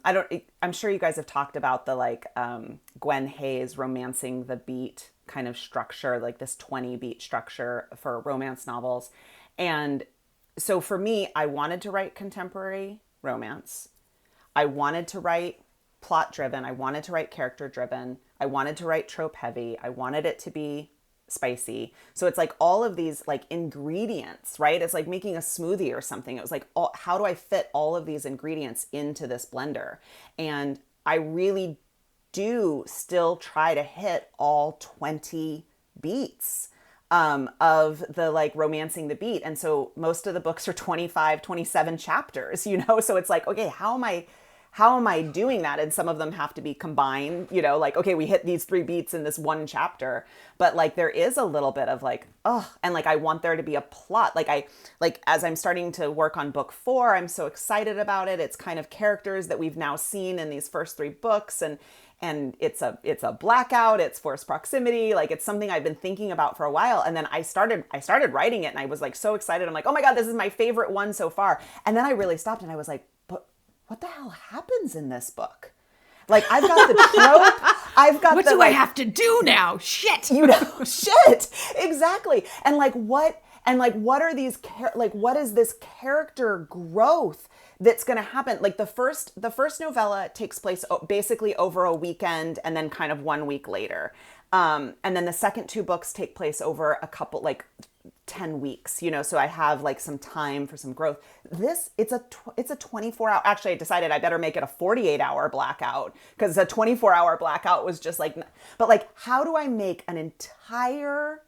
sure you guys have talked about the like Gwen Hayes romancing the beat kind of structure, like this 20 beat structure for romance novels. And so for me, I wanted to write contemporary romance. I wanted to write plot driven. I wanted to write character driven. I wanted to write trope heavy. I wanted it to be spicy. So it's like all of these like ingredients, right? It's like making a smoothie or something. It was like, how do I fit all of these ingredients into this blender? And I really do still try to hit all 20 beats of the like romancing the beat. And so most of the books are 25, 27 chapters, you know? So it's like, okay, how am I doing that? And some of them have to be combined, you know, like, okay, we hit these 3 beats in this one chapter, but like, there is a little bit of like, oh, and like, I want there to be a plot. Like as I'm starting to work on book 4, I'm so excited about it. It's kind of characters that we've now seen in these first 3 books. And it's a blackout, it's forced proximity. Like it's something I've been thinking about for a while. And then I started writing it and I was like, so excited. I'm like, oh my God, this is my favorite one so far. And then I really stopped and I was like, what the hell happens in this book? Like I've got the trope. I've got what do I have to do now? Shit. You know, shit. Exactly. And like what are these what is this character growth that's going to happen? Like the first novella takes place basically over a weekend and then kind of 1 week later. And then the second 2 books take place over a couple, like 10 weeks, so I have like some time for some growth. It's a 24-hour, actually I decided I better make it a 48-hour blackout, because a 24-hour blackout was just like, but like, how do I make an entire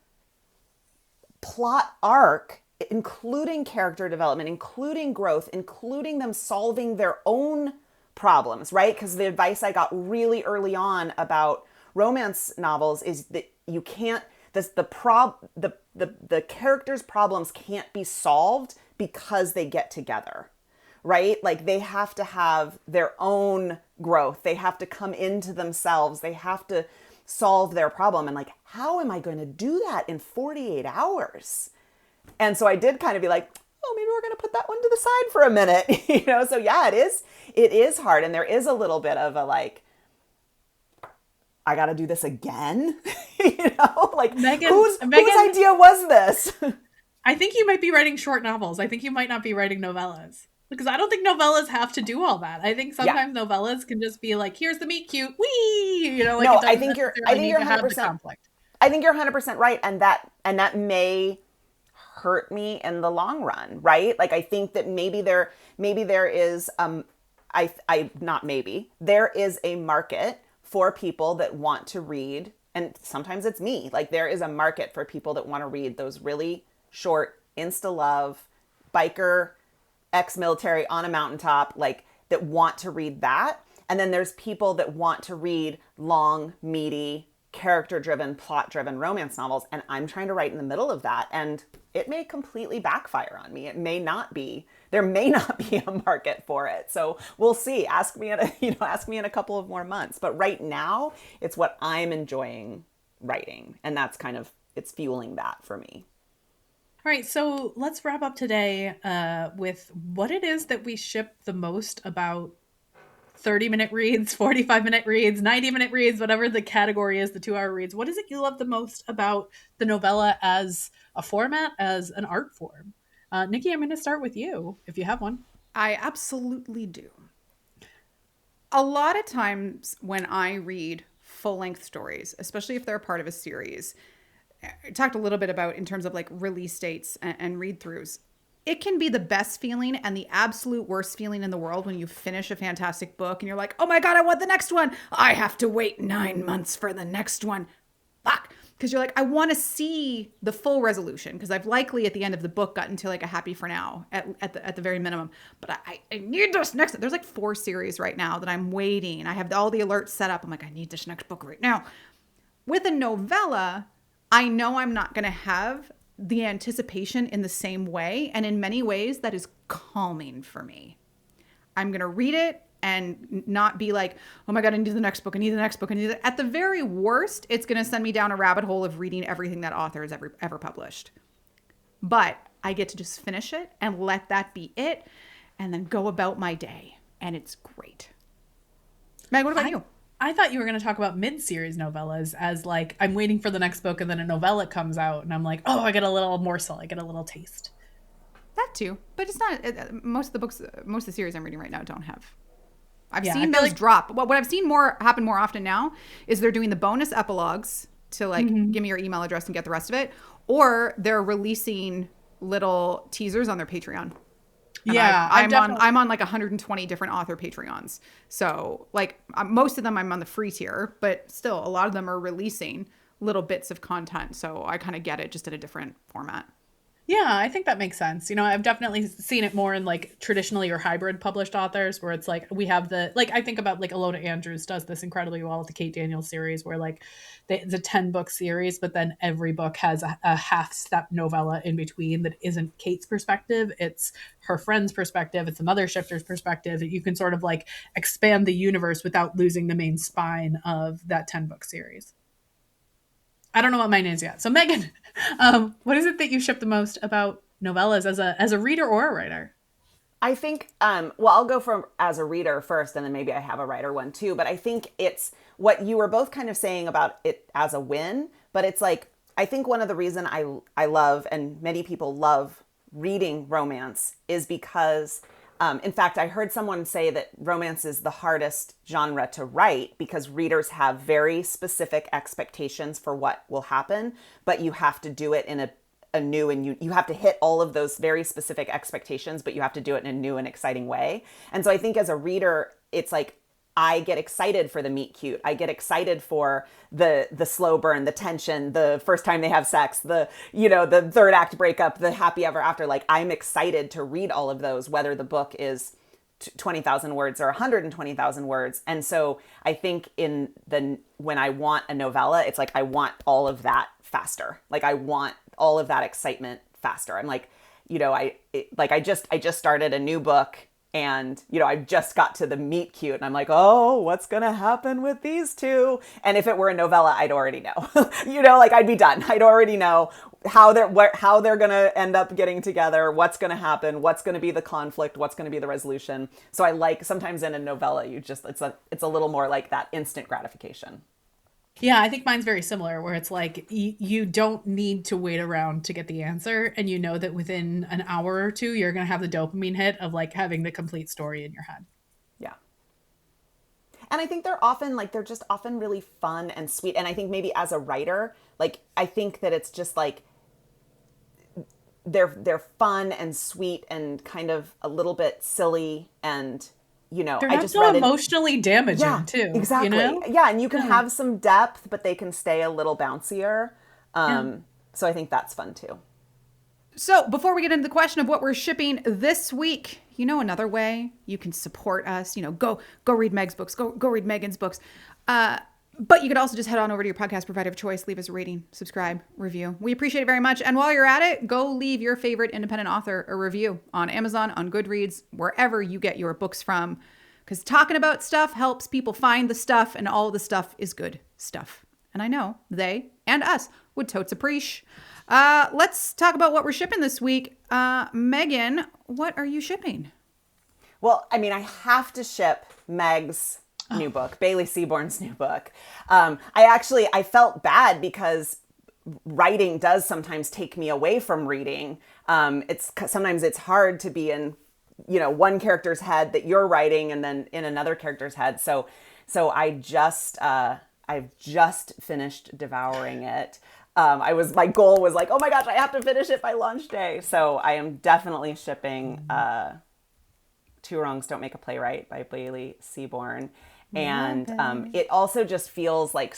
plot arc, including character development, including growth, including them solving their own problems, right? Because the advice I got really early on about romance novels is that you can't, the characters' problems can't be solved because they get together, right? Like they have to have their own growth. They have to come into themselves. They have to solve their problem. And like, how am I going to do that in 48 hours? And so I did kind of be like, oh, maybe we're going to put that one to the side for a minute, So yeah, it is hard. And there is a little bit of a like, I got to do this again, like Megan, whose idea was this? I think you might be writing short novels. I think you might not be writing novellas, because I don't think novellas have to do all that. I think sometimes novellas can just be like, here's the meet cute, wee, like no, it I think you're 100%. I think you're 100% right. And that may hurt me in the long run, right? Like, I think that maybe there is, there is a market for people that want to read, and sometimes it's me, like there is a market for people that want to read those really short, insta-love, biker, ex-military on a mountaintop, like that want to read that. And then there's people that want to read long, meaty, character-driven, plot-driven romance novels. And I'm trying to write in the middle of that. And it may completely backfire on me. It may not be. There may not be a market for it. So we'll see. Ask me in a couple of more months. But right now, it's what I'm enjoying writing. And that's it's fueling that for me. All right, so let's wrap up today with what it is that we ship the most about 30-minute reads, 45-minute reads, 90-minute reads, whatever the category is, the 2-hour reads. What is it you love the most about the novella as a format, as an art form? Nikki, I'm going to start with you, if you have one. I absolutely do. A lot of times when I read full-length stories, especially if they're a part of a series, I talked a little bit about in terms of like release dates and read-throughs. It can be the best feeling and the absolute worst feeling in the world when you finish a fantastic book and you're like, oh my God, I want the next one. I have to wait 9 months for the next one. Fuck. Because you're like, I want to see the full resolution, because I've likely at the end of the book gotten to like a happy for now at the very minimum. But I need this next. There's like 4 series right now that I'm waiting. I have all the alerts set up. I'm like, I need this next book right now. With a novella, I know I'm not going to have the anticipation in the same way. And in many ways, that is calming for me. I'm going to read it and not be like, oh my God, I need the next book. I need the next book. I need it. At the very worst, it's going to send me down a rabbit hole of reading everything that author has ever published. But I get to just finish it and let that be it and then go about my day. And it's great. Meg, what about you? I thought you were going to talk about mid-series novellas as like, I'm waiting for the next book and then a novella comes out and I'm like, oh, I get a little morsel. I get a little taste. That too. But it's not, most of the series I'm reading right now don't have. I've seen those drop. Well, what I've seen happen more often now is they're doing the bonus epilogues to like, give me your email address and get the rest of it. Or they're releasing little teasers on their Patreon. And yeah, I'm on like 120 different author Patreons. So like most of them I'm on the free tier, but still a lot of them are releasing little bits of content. So I kind of get it, just at a different format. Yeah, I think that makes sense. I've definitely seen it more in like traditionally or hybrid published authors where it's like we have I think about like Alona Andrews does this incredibly well with the Kate Daniels series where like it's a 10-book series, but then every book has a half-step novella in between that isn't Kate's perspective. It's her friend's perspective. It's the mother shifter's perspective. You can sort of like expand the universe without losing the main spine of that 10-book series. I don't know what mine is yet. So Megan, what is it that you ship the most about novellas as a reader or a writer? I think, I'll go from as a reader first, and then maybe I have a writer one too. But I think it's what you were both kind of saying about it as a win. But it's like, I think one of the reason I love, and many people love reading romance is because, in fact, I heard someone say that romance is the hardest genre to write because readers have very specific expectations for what will happen, but you have to do it in new, and you have to hit all of those very specific expectations, but you have to do it in a new and exciting way. And so I think as a reader, it's like, I get excited for the meet cute. I get excited for the slow burn, the tension, the first time they have sex, the third act breakup, the happy ever after. Like, I'm excited to read all of those, whether the book is 20,000 words or 120,000 words. And so I think when I want a novella, it's like, I want all of that faster. Like, I want all of that excitement faster. I'm like, I just started a new book, and, I just got to the meet cute, and I'm like, oh, what's going to happen with these two? And if it were a novella, I'd already know, I'd be done. I'd already know how they're going to end up getting together, what's going to happen, what's going to be the conflict, what's going to be the resolution. So I like, sometimes in a novella, it's a little more like that instant gratification. Yeah, I think mine's very similar, where it's like you don't need to wait around to get the answer, and you know that within an hour or two you're going to have the dopamine hit of like having the complete story in your head. Yeah. And I think they're just often really fun and sweet. And I think maybe as a writer, like, I think that it's just like they're fun and sweet and kind of a little bit silly, and they're not so emotionally damaging too. Exactly. Yeah. And you can have some depth, but they can stay a little bouncier. So I think that's fun too. So before we get into the question of what we're shipping this week, another way you can support us, go read Meg's books, go read Megan's books. But you could also just head on over to your podcast provider of choice, leave us a rating, subscribe, review. We appreciate it very much. And while you're at it, go leave your favorite independent author a review on Amazon, on Goodreads, wherever you get your books from. Because talking about stuff helps people find the stuff, and all the stuff is good stuff. And I know they and us would totes appreciate. Let's talk about what we're shipping this week. Megan, what are you shipping? Well, I mean, I have to ship Meg's new book, Bailey Seaborn's new book. I felt bad because writing does sometimes take me away from reading. Sometimes it's hard to be in, one character's head that you're writing and then in another character's head. So I've just finished devouring it. My goal was like, oh my gosh, I have to finish it by launch day. So I am definitely shipping Two Wrongs Don't Make a Playwright by Bailey Seaborn. And it also just feels like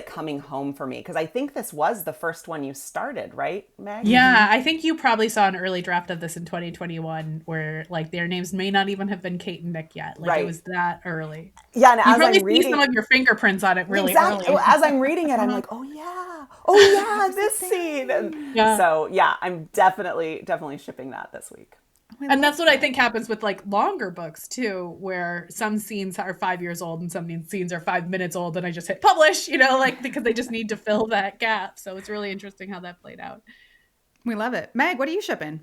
coming home for me, because I think this was the first one you started, right, Meg? Yeah, I think you probably saw an early draft of this in 2021 where like their names may not even have been Kate and Nick yet. Like, right. It was that early. Yeah, and you as probably I'm reading, see some of your fingerprints on it really early. Well, as I'm reading it, I'm like, oh yeah, this scene. And so yeah, I'm definitely shipping that this week. And that's what I think happens with like longer books too, where some scenes are 5 years old and some scenes are 5 minutes old, and I just hit publish, because they just need to fill that gap. So it's really interesting how that played out. We love it. Meg, what are you shipping?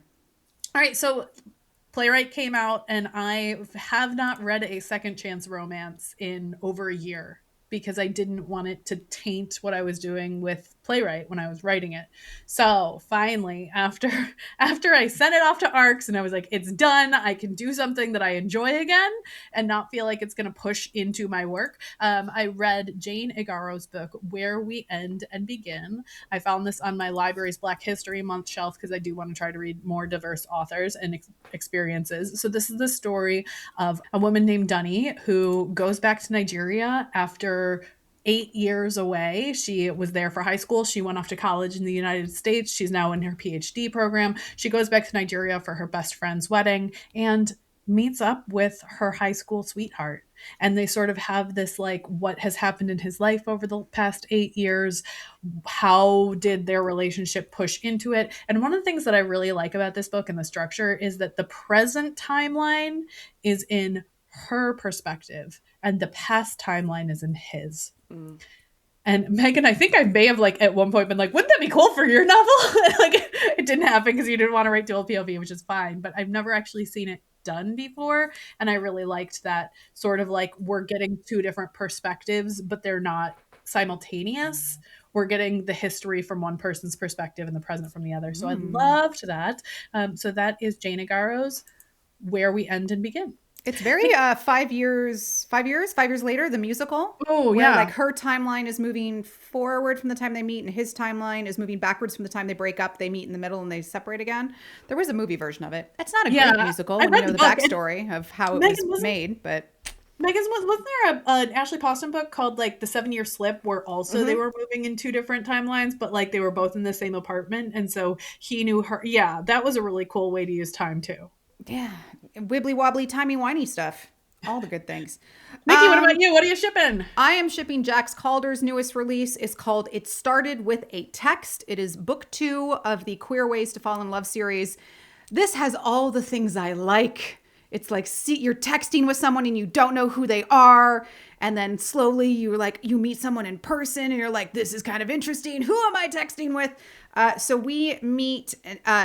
All right. So Playwright came out, and I have not read a second chance romance in over a year, because I didn't want it to taint what I was doing with Playwright when I was writing it. So finally, after I sent it off to ARCs and I was like, it's done, I can do something that I enjoy again and not feel like it's going to push into my work. I read Jane Igaro's book, Where We End and Begin. I found this on my library's Black History Month shelf because I do want to try to read more diverse authors and experiences. So this is the story of a woman named Dunny who goes back to Nigeria after 8 years away. She was there for high school. She went off to college in the United States. She's now in her PhD program. She goes back to Nigeria for her best friend's wedding and meets up with her high school sweetheart. And they sort of have this like, what has happened in his life over the past 8 years? How did their relationship push into it? And one of the things that I really like about this book and the structure is that the present timeline is in her perspective and the past timeline is in his. And Megan, I think I may have like at one point been like, wouldn't that be cool for your novel? Like it didn't happen because you didn't want to write dual POV, which is fine, but I've never actually seen it done before. And I really liked that sort of like, we're getting two different perspectives, but they're not simultaneous. We're getting the history from one person's perspective and the present from the other. So I loved that. So that is Jane Igaro's Where We End and Begin. It's very 5 years later, the musical. Oh, where, yeah. like her timeline is moving forward from the time they meet, and his timeline is moving backwards from the time they break up. They meet in the middle and they separate again. There was a movie version of it. It's not a great musical when you know the backstory of how it was made, but Megan's wasn't there an Ashley Poston book called like The 7-Year Slip, where also they were moving in 2 different timelines, but like they were both in the same apartment, and so he knew her. Yeah, that was a really cool way to use time too. yeah, wibbly wobbly, timey wimey stuff. All the good things. Nikki, what about you? What are you shipping? I am shipping Jax Calder's newest release. It's called It Started With a Text. It is book 2 of the Queer Ways to Fall in Love series. This has all the things I like. It's like, see, you're texting with someone and you don't know who they are. And then slowly you meet someone in person and you're like, this is kind of interesting. Who am I texting with? So we meet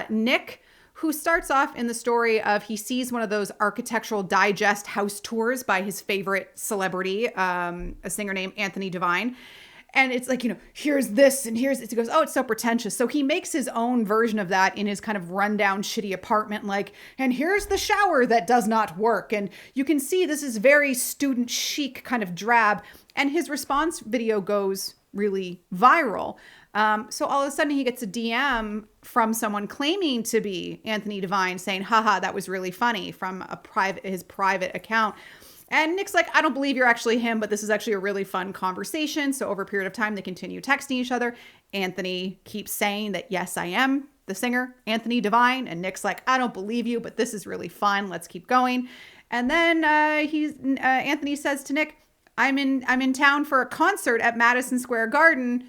Nick, who starts off in the story of he sees one of those Architectural Digest house tours by his favorite celebrity, a singer named Anthony Devine. And it's like, here's this and here's this. He goes, oh, it's so pretentious. So he makes his own version of that in his kind of rundown, shitty apartment. Like, and here's the shower that does not work. And you can see this is very student chic, kind of drab. And his response video goes really viral. So all of a sudden he gets a DM from someone claiming to be Anthony Devine saying, haha, that was really funny, from his private account. And Nick's like, I don't believe you're actually him, but this is actually a really fun conversation. So over a period of time, they continue texting each other. Anthony keeps saying that, yes, I am the singer, Anthony Devine. And Nick's like, I don't believe you, but this is really fun. Let's keep going. And then Anthony says to Nick, I'm in town for a concert at Madison Square Garden.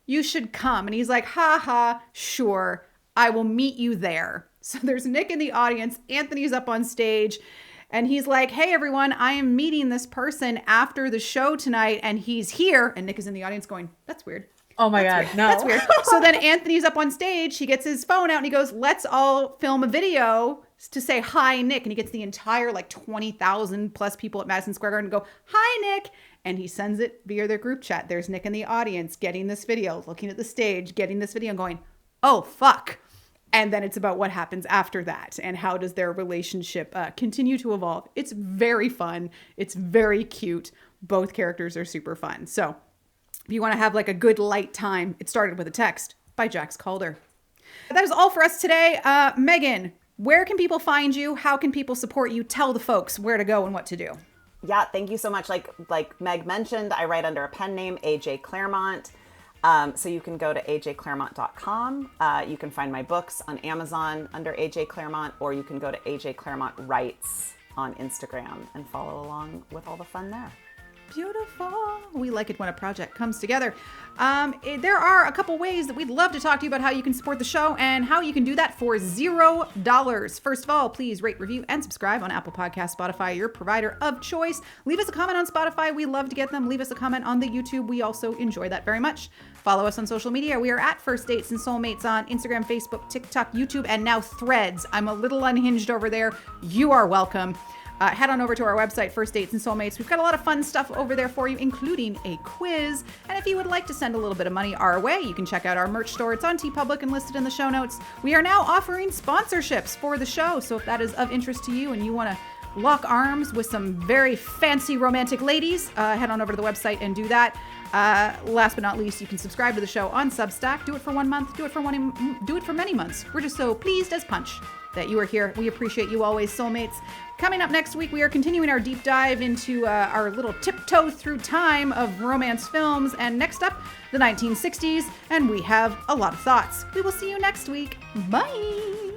You should come. And he's like, ha, sure. I will meet you there. So there's Nick in the audience. Anthony's up on stage. And he's like, hey, everyone, I am meeting this person after the show tonight, and he's here. And Nick is in the audience going, that's weird. Oh my God, no. That's weird. So then Anthony's up on stage. He gets his phone out and he goes, let's all film a video to say hi, Nick. And he gets the entire 20,000 plus people at Madison Square Garden to go, hi, Nick. And he sends it via their group chat. There's Nick in the audience getting this video, looking at the stage, getting this video and going, oh, fuck. And then it's about what happens after that and how does their relationship continue to evolve. It's very fun. It's very cute. Both characters are super fun. So if you want to have a good light time, It Started With a Text by Jax Calder. That is all for us today. Megan, where can people find you? How can people support you? Tell the folks where to go and what to do. Yeah, thank you so much. Like Meg mentioned, I write under a pen name, AJ Claremont. So you can go to ajclaremont.com. You can find my books on Amazon under AJ Claremont, or you can go to AJ Claremont Writes on Instagram and follow along with all the fun there. Beautiful. We like it when a project comes together. There are a couple ways that we'd love to talk to you about how you can support the show and how you can do that for $0. First of all, please rate, review, and subscribe on Apple Podcasts, Spotify, your provider of choice. Leave us a comment on Spotify. We love to get them. Leave us a comment on the YouTube. We also enjoy that very much. Follow us on social media. We are at First Dates and Soulmates on Instagram, Facebook, TikTok, YouTube, and now Threads. I'm a little unhinged over there. You are welcome. Head on over to our website, First Dates and Soulmates. We've got a lot of fun stuff over there for you, including a quiz. And if you would like to send a little bit of money our way, you can check out our merch store. It's on TeePublic and listed in the show notes. We are now offering sponsorships for the show. So if that is of interest to you and you want to lock arms with some very fancy romantic ladies, head on over to the website and do that. Last but not least, you can subscribe to the show on Substack. Do it for 1 month. Do it for many months. We're just so pleased as punch that you are here. We appreciate you always, soulmates. Coming up next week, we are continuing our deep dive into our little tiptoe through time of romance films. And next up, the 1960s. And we have a lot of thoughts. We will see you next week. Bye.